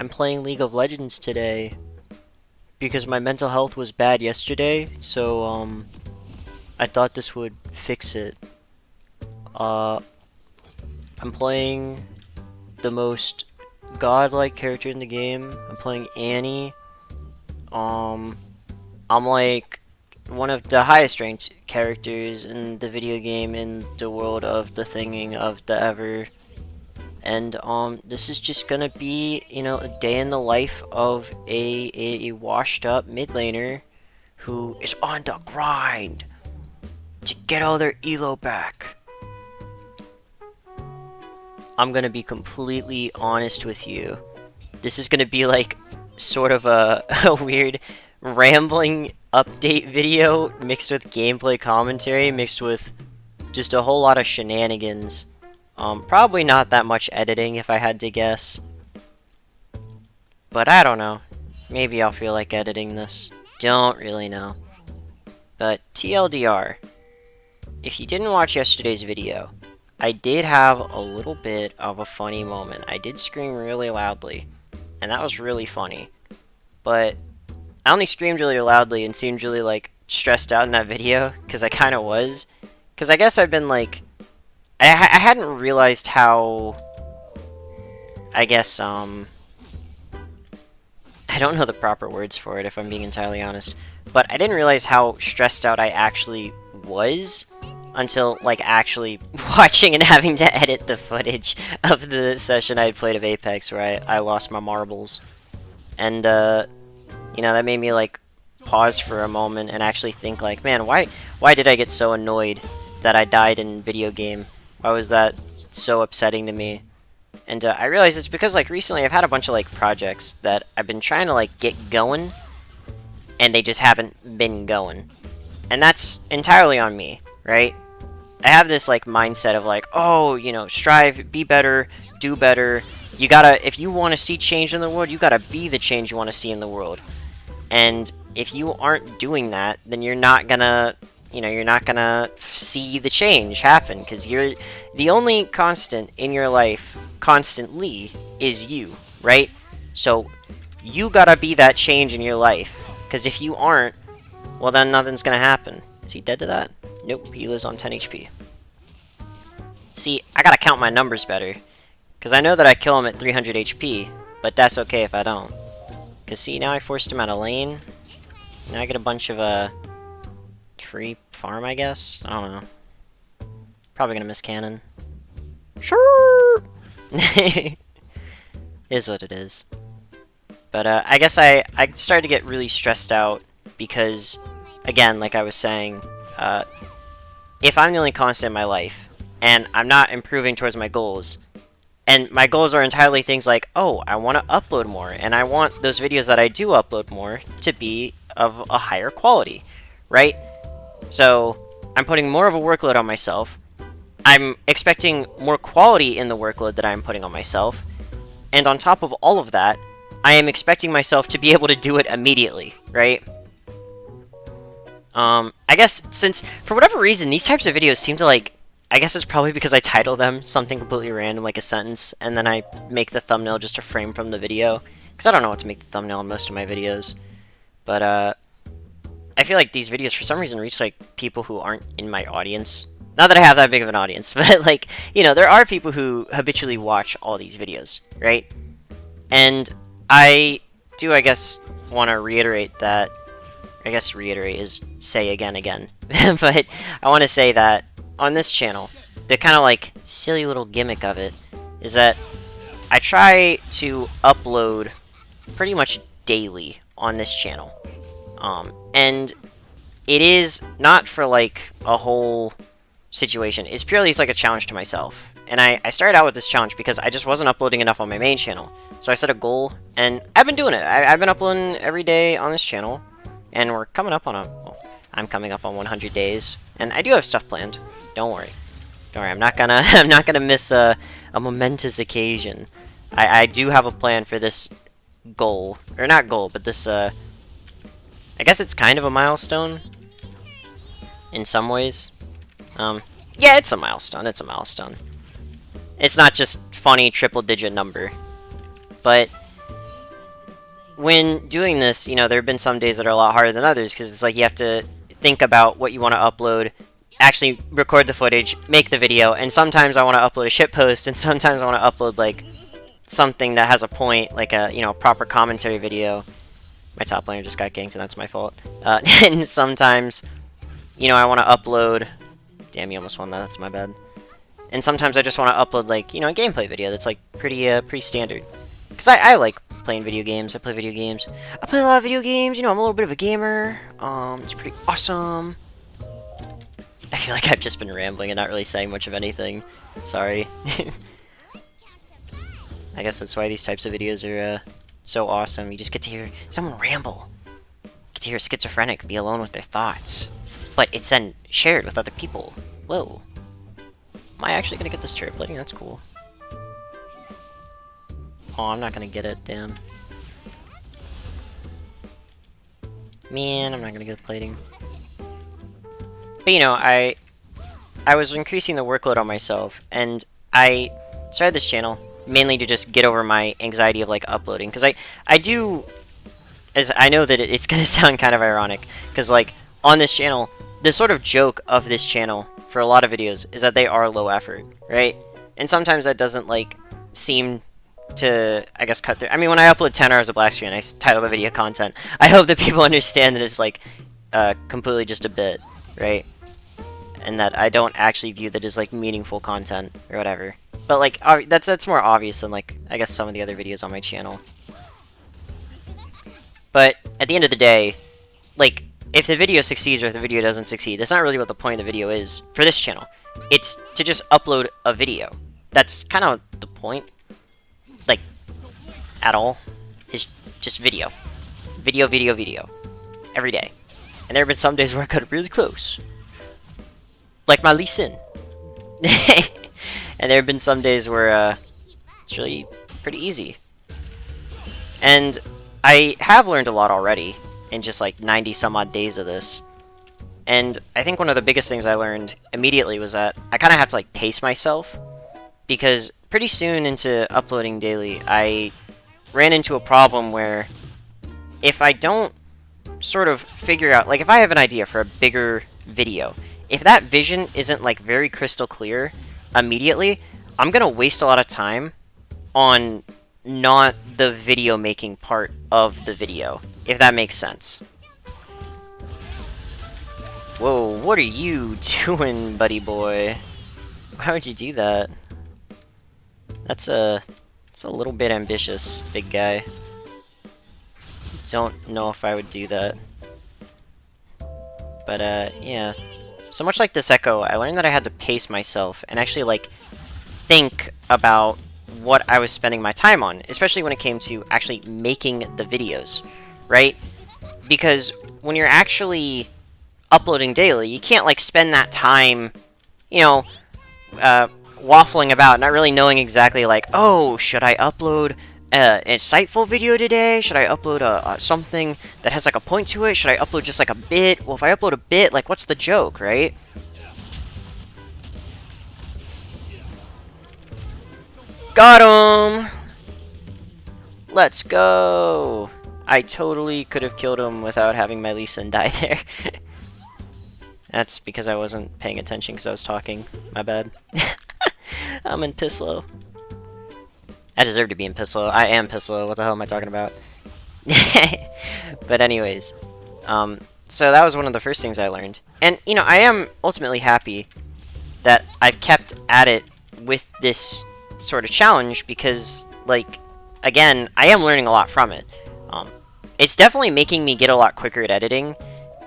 I'm playing League of Legends today because my mental health was bad yesterday, so I thought this would fix it. Uh I'm playing the most godlike character in the game. I'm playing Annie. Um I'm like one of the highest ranked characters in the video game in the world of the thinging of the ever. And this is just gonna be, a day in the life of a washed up mid laner who is on the grind to get all their elo back. I'm gonna be completely honest with you. This is gonna be like sort of a, a weird rambling update video mixed with gameplay commentary, mixed with just a whole lot of shenanigans. Probably not that much editing if I had to guess. But I don't know. Maybe I'll feel like editing this. Don't really know. But TLDR, if you didn't watch yesterday's video, I did have a little bit of a funny moment. I did scream really loudly, and that was really funny. But I only screamed really loudly and seemed really, like, stressed out in that video, because I kind of was. Because I guess I've been, like... I hadn't realized how... I guess, I don't know the proper words for it, if I'm being entirely honest. But I didn't realize how stressed out I actually was until, like, actually watching and having to edit the footage of the session I had played of Apex where I lost my marbles. And, that made me, like, pause for a moment and actually think, like, man, why did I get so annoyed that I died in video game? Why was that so upsetting to me? And I realized it's because, like, recently I've had a bunch of, like, projects that I've been trying to, like, get going, and they just haven't been going. And that's entirely on me, right? I have this, like, mindset of, like, oh, strive, be better, do better. You gotta, if you want to see change in the world, you gotta be the change you want to see in the world. And if you aren't doing that, then you're not gonna... you're not gonna see the change happen, because you're the only constant in your life, constantly, is you, right? So, you gotta be that change in your life, because if you aren't, well then nothing's gonna happen. Is he dead to that? Nope, he lives on 10 HP. See, I gotta count my numbers better, because I know that I kill him at 300 HP, but that's okay if I don't. Because see, now I forced him out of lane, now I get a bunch of, free farm, I guess? I don't know. Probably gonna miss cannon. Sure! Is what it is. But, I guess I started to get really stressed out because, again, like I was saying, if I'm the only constant in my life, and I'm not improving towards my goals, and my goals are entirely things like, oh, I want to upload more, and I want those videos that I do upload more to be of a higher quality, right? So, I'm putting more of a workload on myself. I'm expecting more quality in the workload that I'm putting on myself. And on top of all of that, I am expecting myself to be able to do it immediately, right? I guess since, for whatever reason, these types of videos seem to, like, I guess it's probably because I title them something completely random, like a sentence, and then I make the thumbnail just a frame from the video. Because I don't know what to make the thumbnail on most of my videos. But, I feel like these videos, for some reason, reach, like, people who aren't in my audience. Not that I have that big of an audience, but, like, there are people who habitually watch all these videos, right? And I do, I guess, want to reiterate that... I guess reiterate is say again. But I want to say that on this channel, the kind of, like, silly little gimmick of it is that I try to upload pretty much daily on this channel. And it is not for, like, a whole situation. It's purely like a challenge to myself. And I started out with this challenge because I just wasn't uploading enough on my main channel. So I set a goal, and I've been doing it. I've been uploading every day on this channel. And we're coming up on well, I'm coming up on 100 days. And I do have stuff planned. Don't worry. Don't worry, I'm not gonna miss a momentous occasion. I do have a plan for this goal. Or not goal, but this, I guess it's kind of a milestone, in some ways. Yeah, it's a milestone, it's a milestone. It's not just funny triple-digit number. But, when doing this, you know, there have been some days that are a lot harder than others because it's like you have to think about what you want to upload, actually record the footage, make the video, and sometimes I want to upload a shitpost, and sometimes I want to upload like something that has a point, like a, you know, proper commentary video. My top laner just got ganked, and that's my fault. And sometimes, you know, I want to upload. Damn, you almost won that. That's my bad. And sometimes I just want to upload, like, you know, a gameplay video that's like pretty standard. Because I like playing video games. I play video games. I play a lot of video games. You know, I'm a little bit of a gamer. It's pretty awesome. I feel like I've just been rambling and not really saying much of anything. Sorry. I guess that's why these types of videos are so awesome. You just get to hear someone ramble. Get to hear a schizophrenic be alone with their thoughts. But it's then shared with other people. Whoa. Am I actually gonna get this turret plating? That's cool. Oh, I'm not gonna get it, damn. Man, I'm not gonna get the plating. But you know, I was increasing the workload on myself, and I started this channel mainly to just get over my anxiety of like uploading, because I do, as I know that it's gonna sound kind of ironic, because like on this channel, the sort of joke of this channel for a lot of videos is that they are low effort, right? And sometimes that doesn't like seem to, I guess, cut through. I mean, when I upload 10 hours of black screen, I title the video content. I hope that people understand that it's like completely just a bit, right? And that I don't actually view that as like meaningful content or whatever. But like that's more obvious than like I guess some of the other videos on my channel. But at the end of the day, like if the video succeeds or if the video doesn't succeed, that's not really what the point of the video is for this channel. It's to just upload a video. That's kind of the point. Like, at all, is just video. Video, video, video. Every day. And there have been some days where I got really close. Like my Lee Sin. And there have been some days where it's really pretty easy. And I have learned a lot already in just like 90 some odd days of this. And I think one of the biggest things I learned immediately was that I kind of have to like pace myself, because pretty soon into uploading daily, I ran into a problem where if I don't sort of figure out, like if I have an idea for a bigger video, if that vision isn't like very crystal clear immediately, I'm gonna waste a lot of time on not the video making part of the video, if that makes sense. Whoa, what are you doing, buddy boy? Why would you do that? That's it's a little bit ambitious, big guy. Don't know if I would do that. But yeah. So much like this Echo, I learned that I had to pace myself and actually like think about what I was spending my time on, especially when it came to actually making the videos, right? Because when you're actually uploading daily, you can't like spend that time, you know, waffling about, not really knowing exactly like, oh, should I upload an insightful video today? Should I upload something that has like a point to it? Should I upload just like a bit? Well, if I upload a bit, like what's the joke, right? Got him! Let's go! I totally could have killed him without having my Lee Sin die there. That's because I wasn't paying attention because I was talking. My bad. I'm in Pisslow. I deserve to be in Pisslow. I am Pisslow. What the hell am I talking about? But anyways, so that was one of the first things I learned. And, you know, I am ultimately happy that I've kept at it with this sort of challenge because, like, again, I am learning a lot from it. It's definitely making me get a lot quicker at editing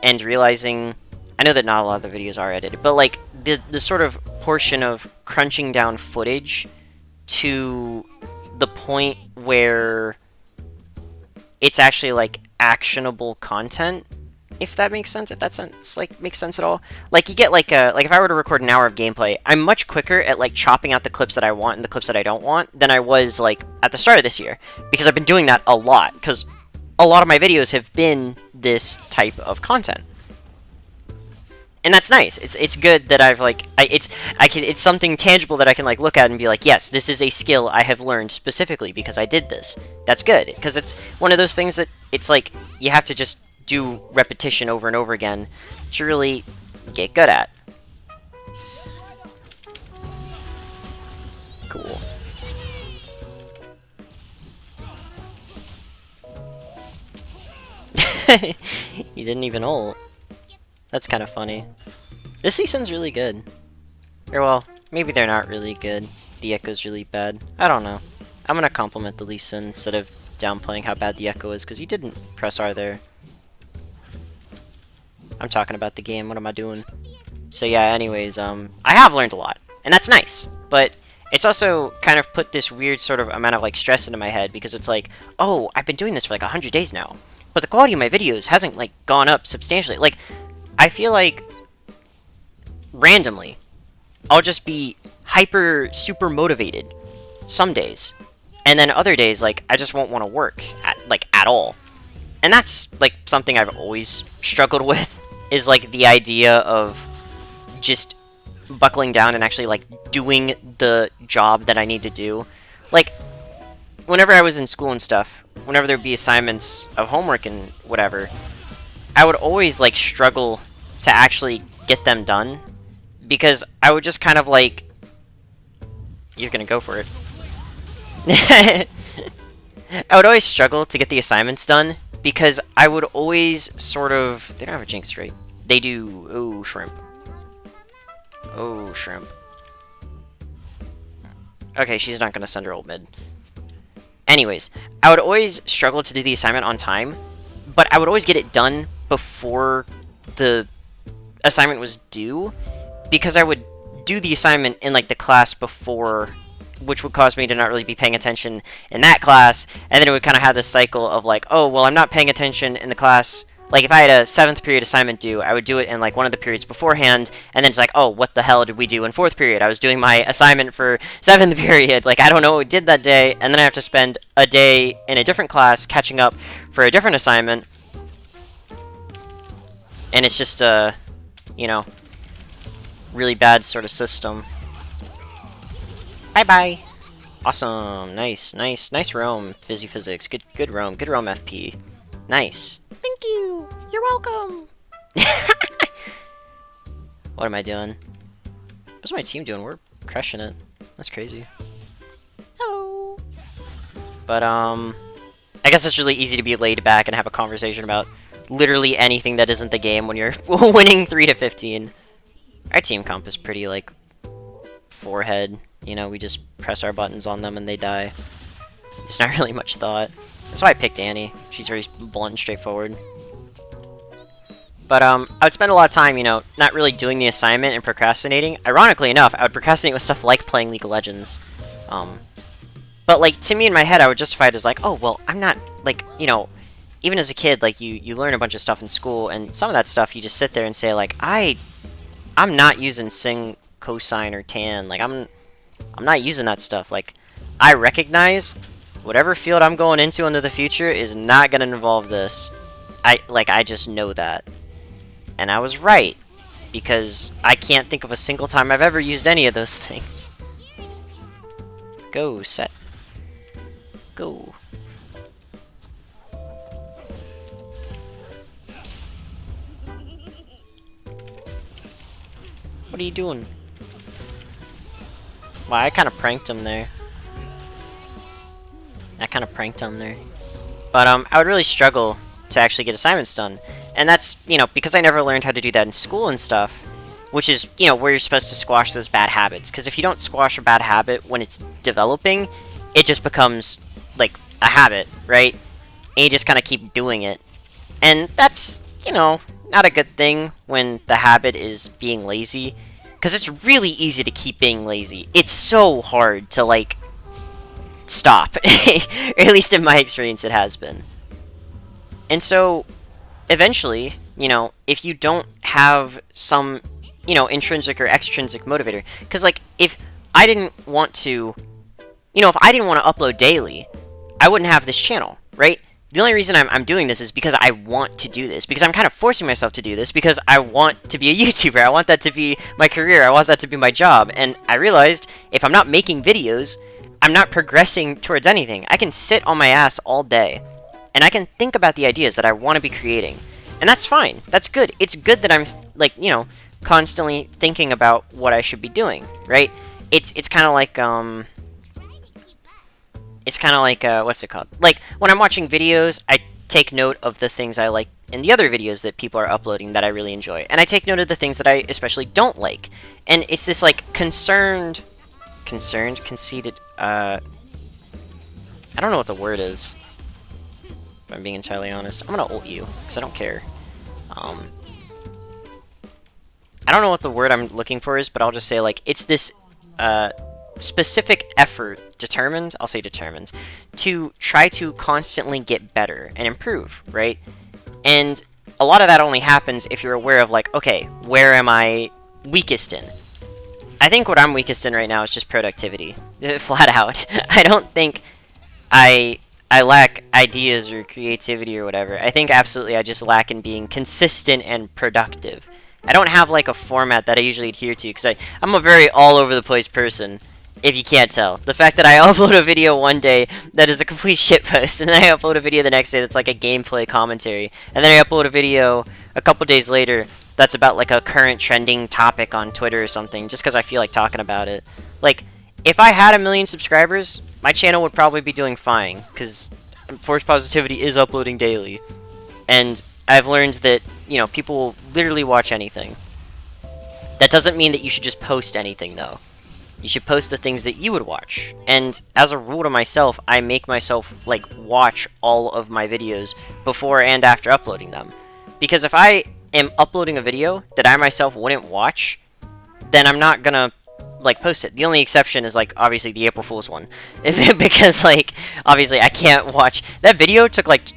and realizing, I know that not a lot of the videos are edited, but like the sort of portion of crunching down footage to the point where it's actually like actionable content, if that makes sense, if that sense like makes sense at all. Like you get like if I were to record an hour of gameplay, I'm much quicker at like chopping out the clips that I want and the clips that I don't want than I was like at the start of this year, because I've been doing that a lot, because a lot of my videos have been this type of content. And that's nice. It's good that I've like it's something tangible that I can like look at and be like, yes, this is a skill I have learned specifically because I did this. That's good because it's one of those things that it's like you have to just do repetition over and over again to really get good at. Cool. You didn't even ult. That's kind of funny. This Lee Sin's really good. Or well, maybe they're not really good. The Echo's really bad. I don't know. I'm gonna compliment the Lee Sin instead of downplaying how bad the Echo is, because he didn't press R there. I'm talking about the game, what am I doing? So yeah, anyways, I have learned a lot, and that's nice, but it's also kind of put this weird sort of amount of like stress into my head, because it's like, oh, I've been doing this for like 100 days now, but the quality of my videos hasn't like gone up substantially. Like, I feel like randomly I'll just be hyper super motivated some days, and then other days like I just won't want to work at all. And that's like something I've always struggled with, is like the idea of just buckling down and actually like doing the job that I need to do. Like whenever I was in school and stuff, whenever there would be assignments of homework and whatever, I would always like struggle to actually get them done, because I would just kind of like, you're gonna go for it. I would always struggle to get the assignments done, because I would always sort of, they don't have a Jinx, right? They do. Oh, shrimp. Oh, shrimp. Okay, she's not gonna send her ult mid. Anyways, I would always struggle to do the assignment on time, but I would always get it done before the assignment was due, because I would do the assignment in like the class before, which would cause me to not really be paying attention in that class, and then it would kind of have this cycle of like, oh, well, I'm not paying attention in the class. Like, if I had a 7th period assignment due, I would do it in like one of the periods beforehand, and then it's like, oh, what the hell did we do in 4th period? I was doing my assignment for 7th period. Like, I don't know what we did that day, and then I have to spend a day in a different class catching up for a different assignment. And it's just you know, really bad sort of system. Bye-bye. Awesome. Nice, nice, nice roam. Fizzy physics. Good roam. Good roam FP. Nice. Thank you. You're welcome. What am I doing? What's my team doing? We're crushing it. That's crazy. Hello. But, I guess it's really easy to be laid back and have a conversation about literally anything that isn't the game when you're winning 3-15. Our team comp is pretty, like, forehead. You know, we just press our buttons on them and they die. It's not really much thought. That's why I picked Annie. She's very blunt and straightforward. But, I would spend a lot of time, you know, not really doing the assignment and procrastinating. Ironically enough, I would procrastinate with stuff like playing League of Legends. But, like, to me in my head, I would justify it as, like, oh, well, I'm not, like, you know, even as a kid, like, you learn a bunch of stuff in school, and some of that stuff you just sit there and say, like, I'm not using Sing, Cosine, or Tan. Like, I'm not using that stuff. Like, I recognize whatever field I'm going into the future is not going to involve this. I just know that. And I was right, because I can't think of a single time I've ever used any of those things. Go, set. Go. What are you doing? Wow, I kind of pranked him there. But, I would really struggle to actually get assignments done. And that's, you know, because I never learned how to do that in school and stuff, which is, you know, where you're supposed to squash those bad habits. Because if you don't squash a bad habit when it's developing, it just becomes, like, a habit, right? And you just kind of keep doing it. And that's, you know, not a good thing when the habit is being lazy. Because it's really easy to keep being lazy. It's so hard to, like, stop. Or at least in my experience it has been. And so, eventually, you know, if you don't have some, you know, intrinsic or extrinsic motivator, because, like, if I didn't want to, you know, if I didn't want to upload daily, I wouldn't have this channel, right? The only reason I'm doing this is because I want to do this. Because I'm kind of forcing myself to do this because I want to be a YouTuber. I want that to be my career. I want that to be my job. And I realized if I'm not making videos, I'm not progressing towards anything. I can sit on my ass all day and I can think about the ideas that I want to be creating. And that's fine. That's good. It's good that I'm, like, you know, constantly thinking about what I should be doing, right? It's kind of like, what's it called? Like, when I'm watching videos, I take note of the things I like in the other videos that people are uploading that I really enjoy. And I take note of the things that I especially don't like. And it's this, like, conceited, I don't know what the word is, if I'm being entirely honest. I'm gonna ult you, because I don't care. I don't know what the word I'm looking for is, but I'll just say, like, it's this, specific effort, determined, I'll say determined, to try to constantly get better and improve, right? And a lot of that only happens if you're aware of, like, okay, where am I weakest in? I think what I'm weakest in right now is just productivity, flat out. I don't think I lack ideas or creativity or whatever. I think absolutely I just lack in being consistent and productive. I don't have, like, a format that I usually adhere to, because I'm a very all-over-the-place person, if you can't tell. The fact that I upload a video one day that is a complete shitpost, and then I upload a video the next day that's like a gameplay commentary, and then I upload a video a couple days later that's about, like, a current trending topic on Twitter or something, just because I feel like talking about it. Like, if I had 1 million subscribers, my channel would probably be doing fine, because ForcedPositivity is uploading daily. And I've learned that, you know, people will literally watch anything. That doesn't mean that you should just post anything, though. You should post the things that you would watch. And as a rule to myself, I make myself, like, watch all of my videos before and after uploading them. Because if I am uploading a video that I myself wouldn't watch, then I'm not gonna, like, post it. The only exception is, like, obviously the April Fool's one. Because, like, obviously I can't watch... That video took, like,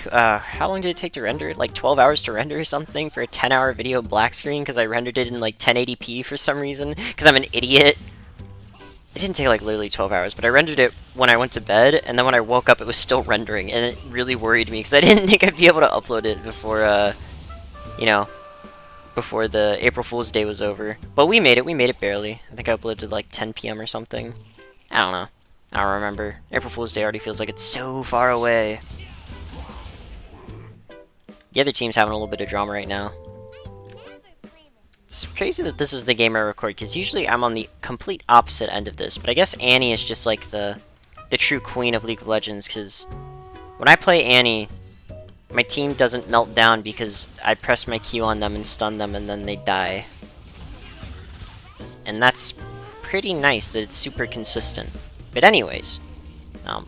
how long did it take to render? Like 12 hours to render or something for a 10-hour video black screen because I rendered it in, like, 1080p for some reason because I'm an idiot. It didn't take, like, literally 12 hours, but I rendered it when I went to bed, and then when I woke up it was still rendering, and it really worried me because I didn't think I'd be able to upload it before, you know, before the April Fool's Day was over. But we made it barely. I think I uploaded like 10 PM or something. I don't know. I don't remember. April Fool's Day already feels like it's so far away. The other team's having a little bit of drama right now. It's crazy that this is the game I record, because usually I'm on the complete opposite end of this, but I guess Annie is just like the true queen of League of Legends, because when I play Annie, my team doesn't melt down because I press my Q on them and stun them and then they die. And that's pretty nice that it's super consistent. But anyways,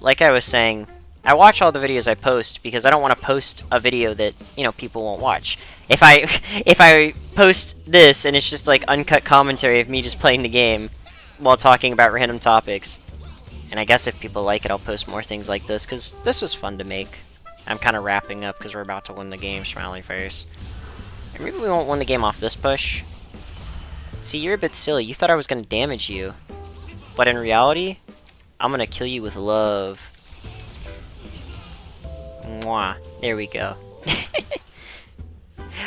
like I was saying, I watch all the videos I post because I don't want to post a video that, you know, people won't watch. If I post this and it's just like uncut commentary of me just playing the game while talking about random topics, and I guess if people like it, I'll post more things like this, because this was fun to make. I'm kind of wrapping up because we're about to win the game, smiley face. And maybe we won't win the game off this push. See, you're a bit silly. You thought I was going to damage you. But in reality, I'm going to kill you with love. Mwah. There we go.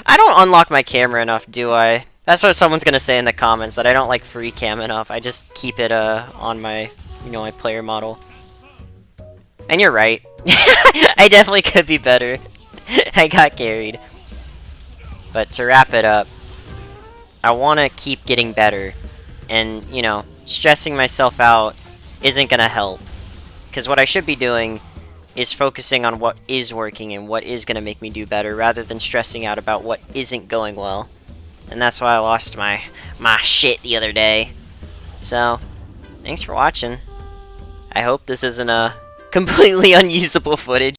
I don't unlock my camera enough, do I? That's what someone's going to say in the comments, that I don't like free cam enough. I just keep it on my, you know, my player model. And you're right. I definitely could be better. I got carried. But to wrap it up, I want to keep getting better. And, you know, stressing myself out isn't going to help. Because what I should be doing is focusing on what is working and what is going to make me do better, rather than stressing out about what isn't going well. And that's why I lost my shit the other day. So, thanks for watching. I hope this isn't a completely unusable footage.